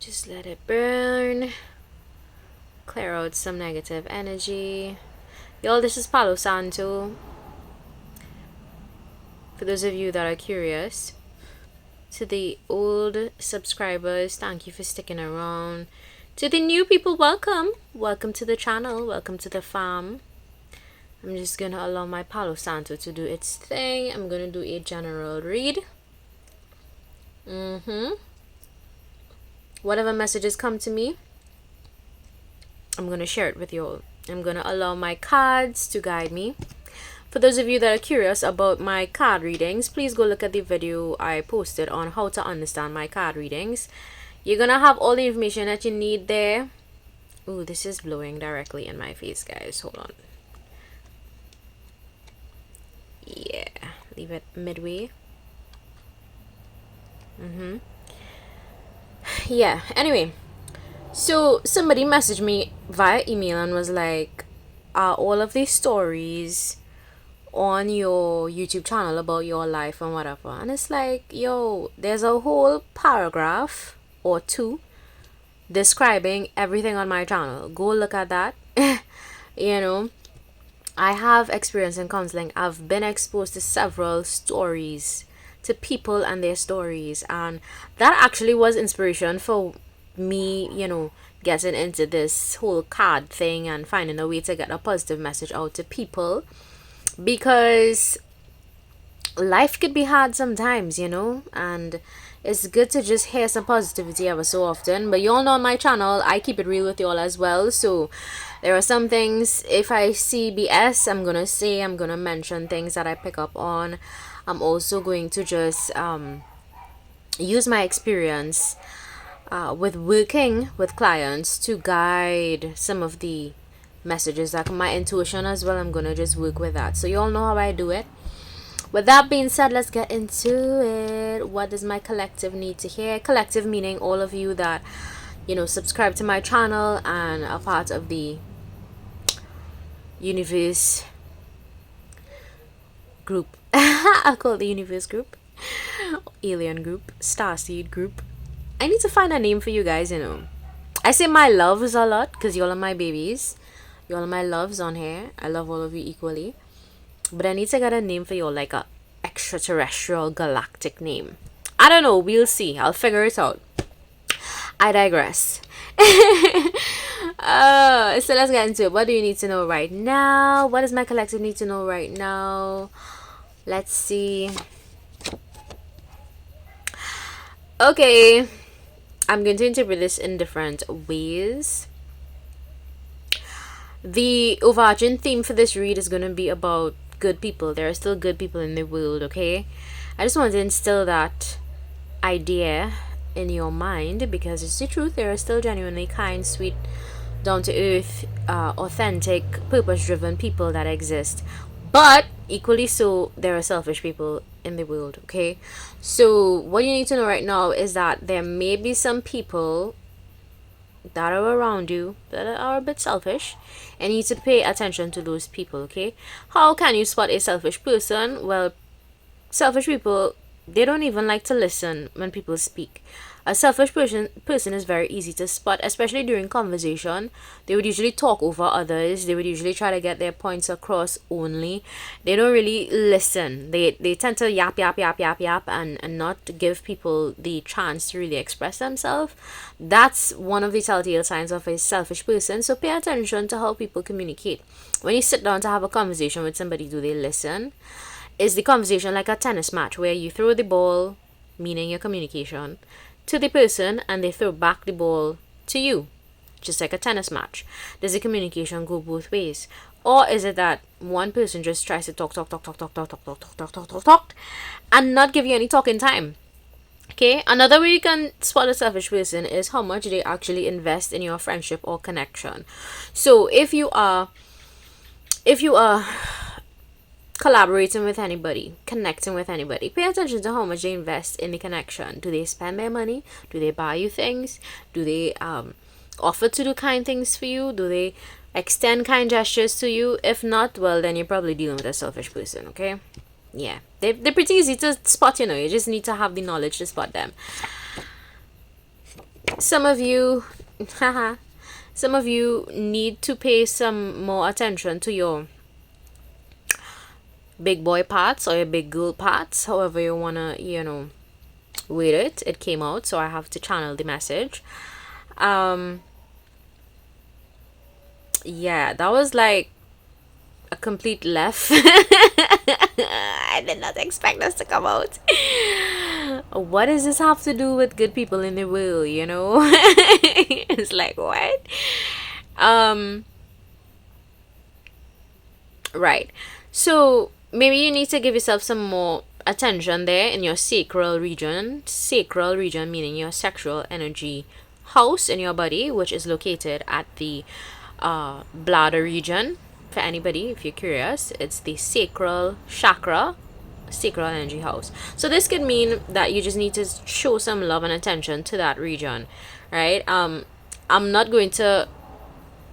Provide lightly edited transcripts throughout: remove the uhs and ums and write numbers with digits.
Just let it burn. Clear out some negative energy. Y'all, this is Palo Santo. For those of you that are curious. To the old subscribers, thank you for sticking around. To the new people, welcome. Welcome to the channel. Welcome to the farm. I'm just gonna allow my Palo Santo to do its thing. I'm gonna do a general read. Whatever messages come to me, I'm gonna share it with you all. I'm gonna allow my cards to guide me. For those of you that are curious about my card readings, please go look at the video I posted on how to understand my card readings. You're gonna have all the information that you need there. Ooh, this is blowing directly in my face, guys. Hold on. Yeah, leave it midway. Yeah, anyway. So somebody messaged me via email and was like, are all of these stories on your YouTube channel about your life and whatever? And it's like, yo, there's a whole paragraph or two describing everything on my channel. Go look at that. You know, I have experience in counseling. I've been exposed to several stories, to people and their stories, and that actually was inspiration for me, you know, getting into this whole card thing and finding a way to get a positive message out to people, because life could be hard sometimes, you know, and it's good to just hear some positivity ever so often. But you all know on my channel, I keep it real with you all as well. So there are some things, if I see BS, I'm gonna say, I'm gonna mention things that I pick up on. I'm also going to just use my experience with working with clients to guide some of the messages, like my intuition as well. I'm gonna just work with that, so you all know how I do it. With that being said, let's get into it. What does my collective need to hear? Collective meaning all of you that, you know, subscribe to my channel and are part of the universe group. I'll call it the universe group, alien group, starseed group. I need to find a name for you guys, you know. I say my loves a lot because y'all are my babies. Y'all are my loves on here. I love all of you equally. But I need to get a name for y'all, like a extraterrestrial galactic name. I don't know. We'll see. I'll figure it out. I digress. So let's get into it. What do you need to know right now? What does my collective need to know right now? Let's see. Okay. I'm going to interpret this in different ways. The overarching theme for this read is going to be about good people. There are still good people in the world, okay? I just want to instill that idea in your mind, because it's the truth. There are still genuinely kind, sweet, down to earth, authentic, purpose driven people that exist. But equally so, there are selfish people in the world, okay? So what you need to know right now is that there may be some people that are around you that are a bit selfish, and you need to pay attention to those people, okay? How can you spot a selfish person? Well, selfish people, they don't even like to listen when people speak. A selfish person is very easy to spot, especially during conversation. They would usually talk over others. They would usually try to get their points across only. They don't really listen. They tend to yap and not give people the chance to really express themselves. That's one of the telltale signs of a selfish person. So pay attention to how people communicate. When you sit down to have a conversation with somebody, do they listen? Is the conversation like a tennis match where you throw the ball, meaning your communication, to the person and they throw back the ball to you, just like a tennis match? Does the communication go both ways? Or is it that one person just tries to talk and not give you any talking time? Okay, another way you can spot a selfish person is how much they actually invest in your friendship or connection. So if you are collaborating with anybody, connecting with anybody, pay attention to how much they invest in the connection. Do they spend their money? Do they buy you things? Do they offer to do kind things for you? Do they extend kind gestures to you? If not, well, then you're probably dealing with a selfish person, okay? Yeah, they're pretty easy to spot, you know. You just need to have the knowledge to spot them. some of you, haha, some of you need to pay some more attention to your big boy parts or your big girl parts, however you wanna, with it came out, so I have to channel the message. Yeah, that was like a complete left. I did not expect this to come out. What does this have to do with good people in the world, It's like, what? Right. So maybe you need to give yourself some more attention there in your sacral region. Sacral region meaning your sexual energy house in your body, which is located at the bladder region. For anybody, if you're curious, it's the sacral chakra, sacral energy house. So this could mean that you just need to show some love and attention to that region, right? I'm not going to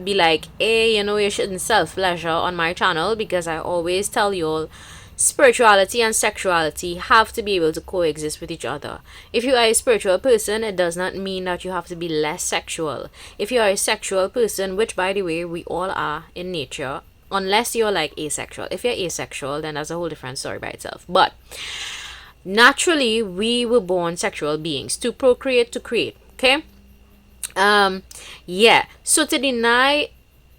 be like, hey, you shouldn't self-pleasure on my channel, because I always tell you all, spirituality and sexuality have to be able to coexist with each other. If you are a spiritual person, it does not mean that you have to be less sexual. If you are a sexual person, which by the way we all are in nature, unless you're like asexual. If you're asexual, then that's a whole different story by itself. But naturally, we were born sexual beings to procreate, to create. Okay. Yeah. So to deny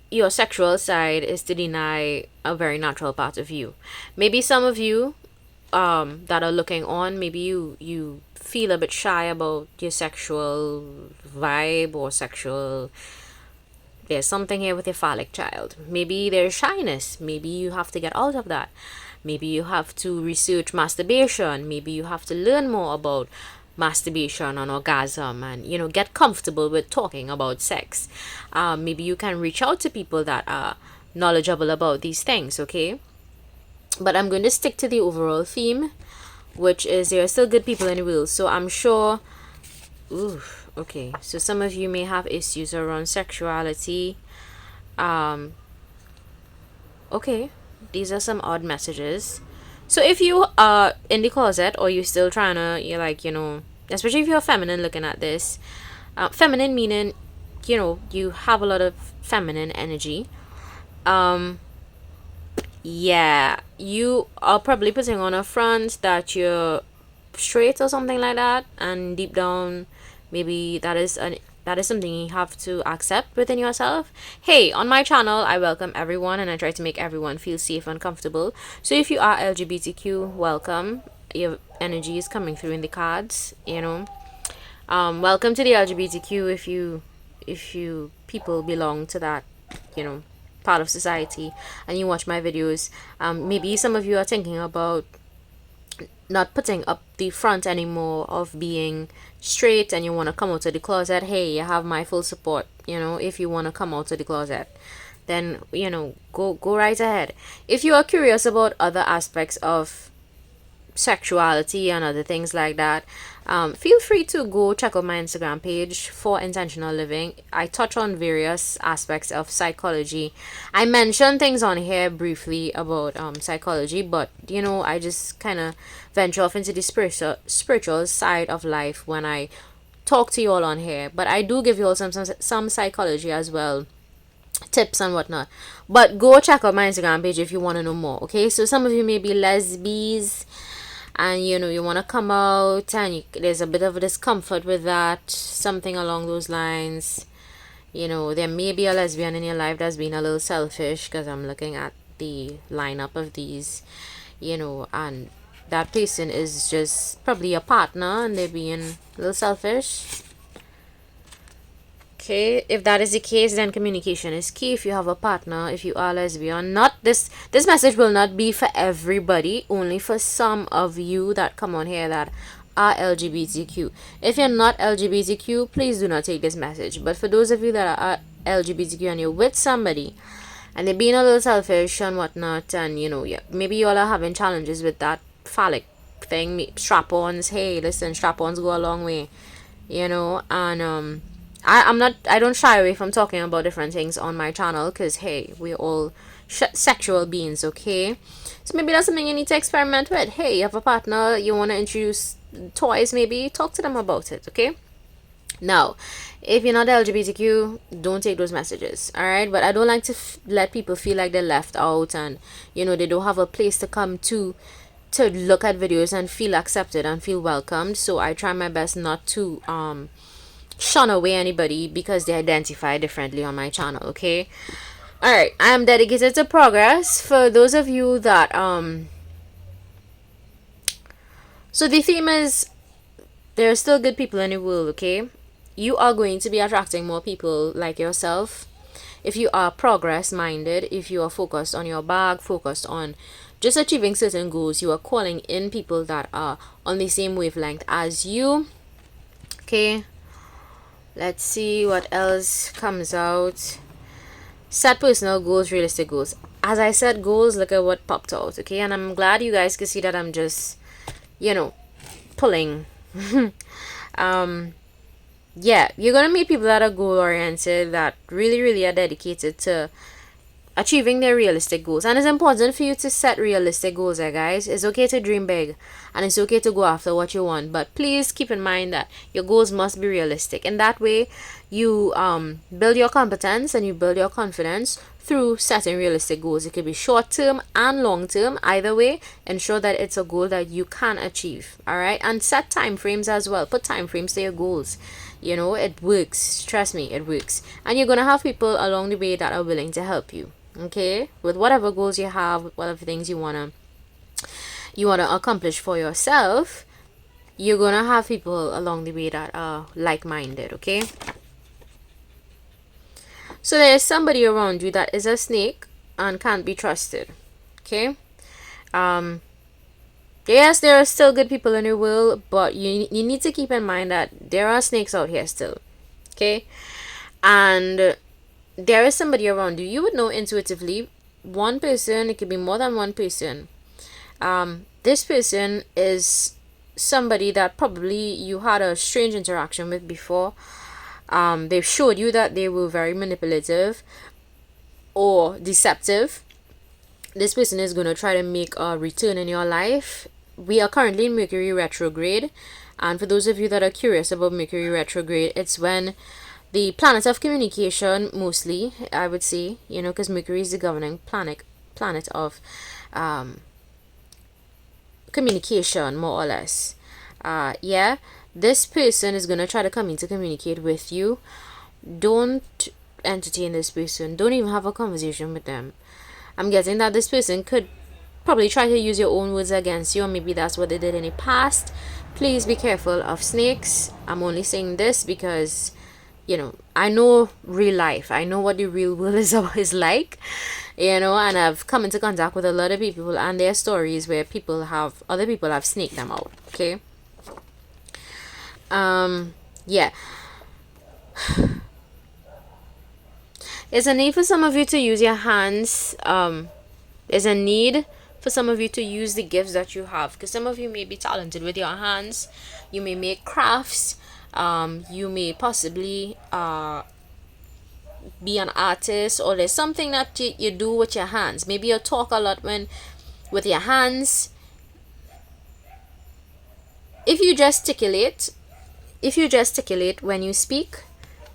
your sexual side is to deny a very natural part of you. Maybe some of you that are looking on, maybe you feel a bit shy about your sexual vibe or sexual, there's something here with your phallic child. Maybe there's shyness. Maybe you have to get out of that. Maybe you have to research masturbation. Maybe you have to learn more about masturbation and orgasm, and get comfortable with talking about sex. Maybe you can reach out to people that are knowledgeable about these things. Okay, but I'm going to stick to the overall theme, which is there are still good people in the world. So I'm sure okay, so some of you may have issues around sexuality. Okay, these are some odd messages. So if you are in the closet, or you're still trying to, you're like, especially if you're feminine looking at this, feminine meaning, you have a lot of feminine energy. Yeah, you are probably putting on a front that you're straight or something like that, and deep down, maybe that is something you have to accept within yourself. Hey, on my channel, I welcome everyone and I try to make everyone feel safe and comfortable. So if you are LGBTQ, welcome. Your energy is coming through in the cards, welcome to the LGBTQ if you people belong to that, part of society and you watch my videos. Maybe some of you are thinking about not putting up the front anymore of being straight and you want to come out of the closet. Hey, you have my full support. If you want to come out of the closet, then go right ahead. If you are curious about other aspects of sexuality and other things like that, feel free to go check out my Instagram page for intentional living. I touch on various aspects of psychology. I mention things on here briefly about psychology, but I just kind of venture off into the spiritual side of life when I talk to you all on here. But I do give you all some psychology as well, tips and whatnot. But go check out my Instagram page if you want to know more. Okay, so some of you may be lesbians and you want to come out and there's a bit of a discomfort with that, something along those lines. There may be a lesbian in your life that's being a little selfish, because I'm looking at the lineup of these, and that person is just probably a partner and they're being a little selfish. Okay, if that is the case, then communication is key. If you have a partner, if you are lesbian, not this message will not be for everybody, only for some of you that come on here that are LGBTQ. If you're not LGBTQ, please do not take this message. But for those of you that are LGBTQ and you're with somebody and they're being a little selfish and whatnot, and maybe you all are having challenges with that phallic thing, strap-ons. Hey, listen, strap-ons go a long way, and I don't shy away from talking about different things on my channel, because hey, we're all sexual beings. Okay, so maybe that's something you need to experiment with. Hey, you have a partner, you want to introduce toys, maybe talk to them about it. Okay, Now, if you're not LGBTQ, don't take those messages, all right? But I don't like to let people feel like they're left out, and they don't have a place to come to look at videos and feel accepted and feel welcomed. So I try my best not to shun away anybody because they identify differently on my channel, okay? All right, I am dedicated to progress. For those of you that so the theme is, there are still good people in the world, okay? You are going to be attracting more people like yourself if you are progress minded, if you are focused on your bag, focused on just achieving certain goals. You are calling in people that are on the same wavelength as you, okay? Let's see what else comes out. Set personal goals, realistic goals. As I said, goals, look at what popped out, okay? And I'm glad you guys can see that I'm just pulling. Yeah, you're gonna meet people that are goal oriented, that really are dedicated to achieving their realistic goals. And it's important for you to set realistic goals, guys. It's okay to dream big, and it's okay to go after what you want, but please keep in mind that your goals must be realistic. And that way you build your competence and you build your confidence through setting realistic goals. It could be short term and long term. Either way, ensure that it's a goal that you can achieve. All right, and set time frames as well. Put time frames to your goals. It works. Trust me, it works. And you're gonna have people along the way that are willing to help you, okay, with whatever goals you have, with whatever things you wanna accomplish for yourself. You're gonna have people along the way that are like-minded, okay? So there's somebody around you that is a snake and can't be trusted, okay? Yes, there are still good people in the world, but you need to keep in mind that there are snakes out here still, okay? And there is somebody around you. You would know intuitively. One person, it could be more than one person. This person is somebody that probably you had a strange interaction with before. They've showed you that they were very manipulative or deceptive. This person is going to try to make a return in your life. We are currently in Mercury retrograde, and for those of you that are curious about Mercury retrograde, it's when the planet of communication, mostly, I would say, because Mercury is the governing planet of communication, more or less. Yeah, this person is going to try to come in to communicate with you. Don't entertain this person. Don't even have a conversation with them. I'm guessing that this person could probably try to use your own words against you, or maybe that's what they did in the past. Please be careful of snakes. I'm only saying this because I know real life. I know what the real world is like, and I've come into contact with a lot of people and their stories where other people have snaked them out, okay? Yeah. There's a need for some of you to use your hands. There's a need for some of you to use the gifts that you have, because some of you may be talented with your hands. You may make crafts. You may possibly be an artist, or there's something that you do with your hands. Maybe you talk a lot with your hands. If you gesticulate when you speak,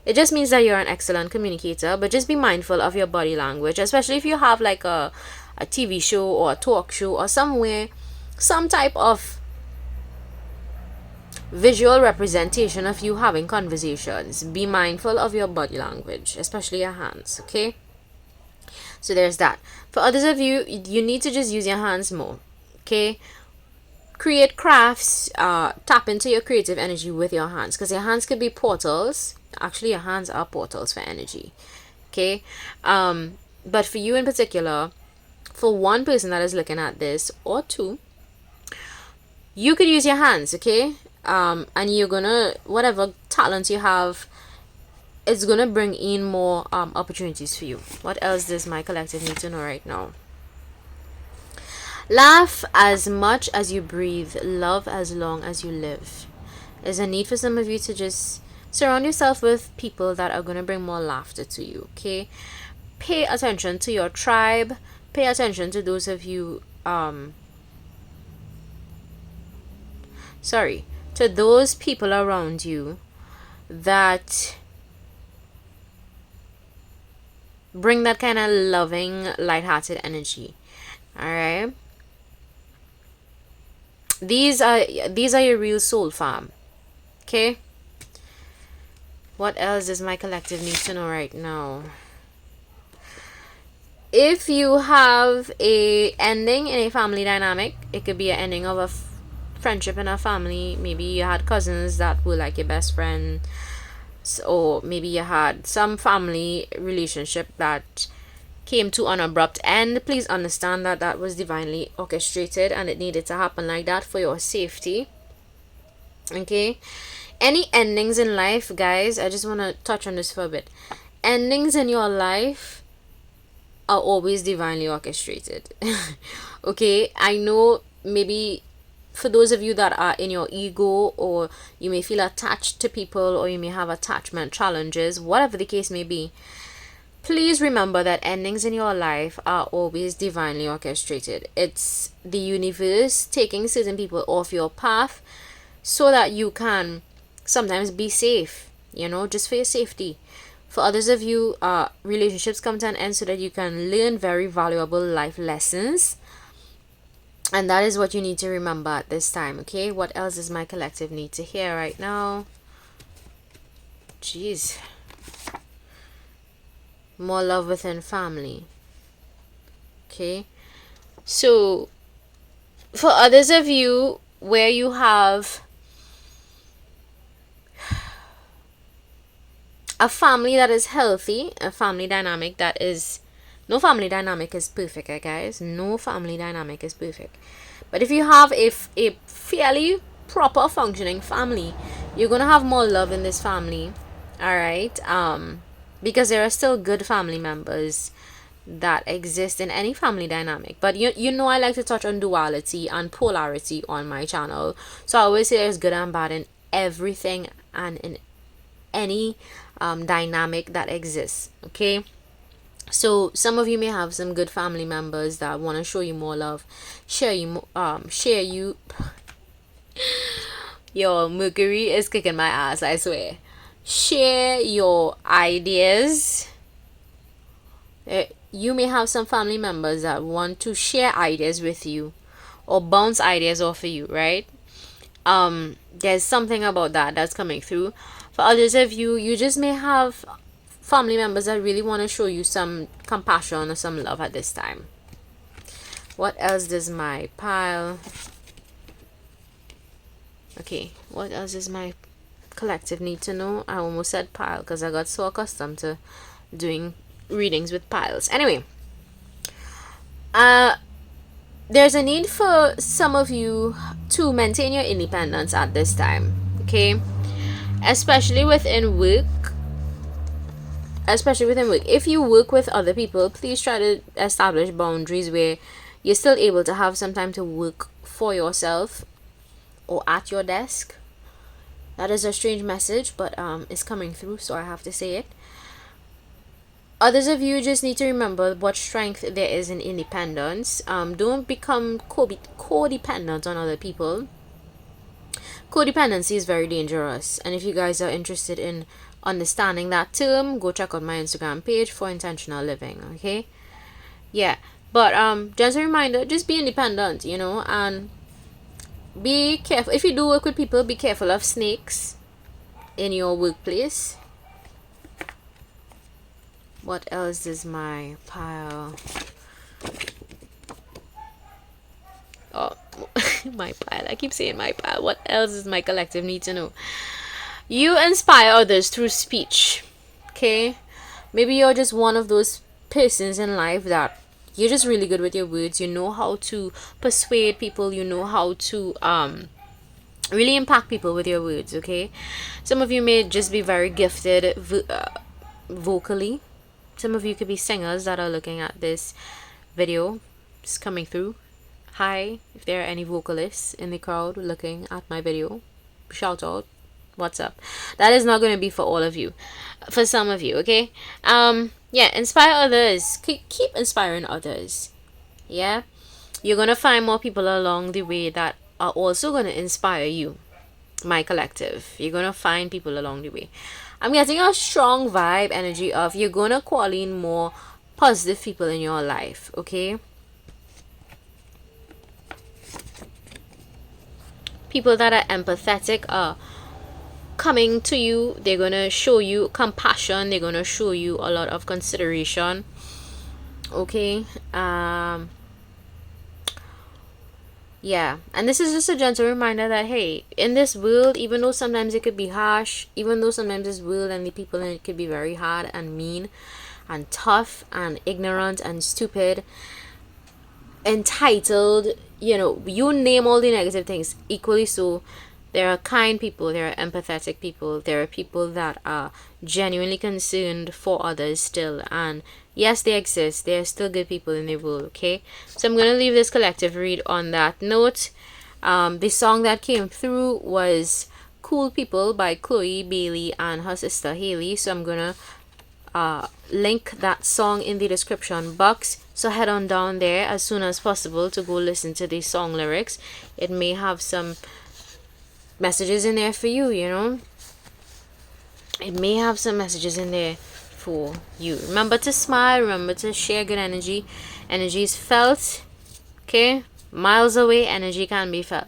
it just means that you're an excellent communicator. But just be mindful of your body language, especially if you have like a TV show or a talk show or somewhere, some type of visual representation of you having conversations. Be mindful of your body language, especially your hands, okay? So there's that. For others of you, you need to just use your hands more, okay? Create crafts. Tap into your creative energy with your hands, because your hands could be portals. Actually, your hands are portals for energy, okay? But for you in particular, for one person that is looking at this, or two, you could use your hands, okay? And you're gonna, whatever talents you have, it's gonna bring in more opportunities for you. What else does my collective need to know right now? Laugh as much as you breathe. Love as long as you live. There's a need for some of you to just surround yourself with people that are gonna bring more laughter to you, okay? Pay attention to your tribe. Pay attention to those of you to those people around you that bring that kind of loving, lighthearted energy. All right. These are your real soul fam. Okay. What else does my collective need to know right now? If you have a ending in a family dynamic, it could be an ending of a friendship in a family. Maybe you had cousins that were like your best friend, or maybe you had some family relationship that came to an abrupt end. Please understand that that was divinely orchestrated and it needed to happen like that for your safety. Okay. Any endings in life, guys, I just want to touch on this for a bit. Endings in your life are always divinely orchestrated. Okay, I know maybe for those of you that are in your ego, or you may feel attached to people, or you may have attachment challenges, whatever the case may be, please remember that endings in your life are always divinely orchestrated. It's the universe taking certain people off your path so that you can sometimes be safe, just for your safety. For others of you, relationships come to an end so that you can learn very valuable life lessons. And that is what you need to remember at this time, okay? What else does my collective need to hear right now? Jeez. More love within family. Okay? So, for others of you, where you have a family that is healthy, a family dynamic that is... No family dynamic is perfect, guys. No family dynamic is perfect. But if you have a fairly proper functioning family, you're going to have more love in this family. Alright? Because there are still good family members that exist in any family dynamic. But you know I like to touch on duality and polarity on my channel. So I always say there's good and bad in everything and in any dynamic that exists. Okay? So some of you may have some good family members that want to show you more love, share you. Yo, Mercury is kicking my ass, I swear. Share your ideas. You may have some family members that want to share ideas with you or bounce ideas off of you, right? There's something about that's coming through. For others of you, you just may have family members that really want to show you some compassion or some love at this time. What else does my pile... Okay, what else does my collective need to know? I almost said pile because I got so accustomed to doing readings with piles. Anyway, there's a need for some of you to maintain your independence at this time. Okay, especially within work. If you work with other people, please try to establish boundaries where you're still able to have some time to work for yourself or at your desk. That is a strange message, but it's coming through, so I have to say it. Others of you just need to remember what strength there is in independence. Don't become codependent on other people. Codependency is very dangerous, and if you guys are interested in understanding that term, go check out my Instagram page for intentional living. Okay, yeah, but just a reminder, just be independent, and be careful. If you do work with people, be careful of snakes in your workplace. What else is my pile? Oh, my pile. I keep saying my pile. What else does my collective need to know? You inspire others through speech. Okay? Maybe you're just one of those persons in life that you're just really good with your words. You know how to persuade people. You know how to really impact people with your words. Okay? Some of you may just be very gifted vocally. Some of you could be singers that are looking at this video. It's coming through. Hi, if there are any vocalists in the crowd looking at my video, shout out. What's up? That is not going to be for all of you. For some of you, okay? Yeah, inspire others. Keep inspiring others. Yeah? You're going to find more people along the way that are also going to inspire you. my collective. You're gonna find people along the way. I'm getting a strong vibe energy of you're gonna call in more positive people in your life, okay? People that are empathetic are coming to you. They're gonna show you compassion. They're gonna show you a lot of consideration, okay? Yeah, and this is just a gentle reminder that hey, in this world, even though sometimes it could be harsh, even though sometimes this world and the people in it could be very hard and mean and tough and ignorant and stupid, entitled, you name all the negative things, equally so, there are kind people, there are empathetic people, there are people that are genuinely concerned for others still, and yes, they exist. There are still good people in the world, okay? So I'm going to leave this collective read on that note. The song that came through was Cool People by Chloe Bailey and her sister Haley. So I'm going to link that song in the description box. So head on down there as soon as possible to go listen to the song lyrics. It may have some messages in there for you, It may have some messages in there for you. Remember to smile, remember to share good energy. Energy is felt, okay? Miles away, energy can be felt.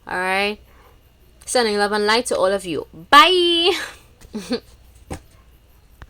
Alright? Sending love and light to all of you. Bye!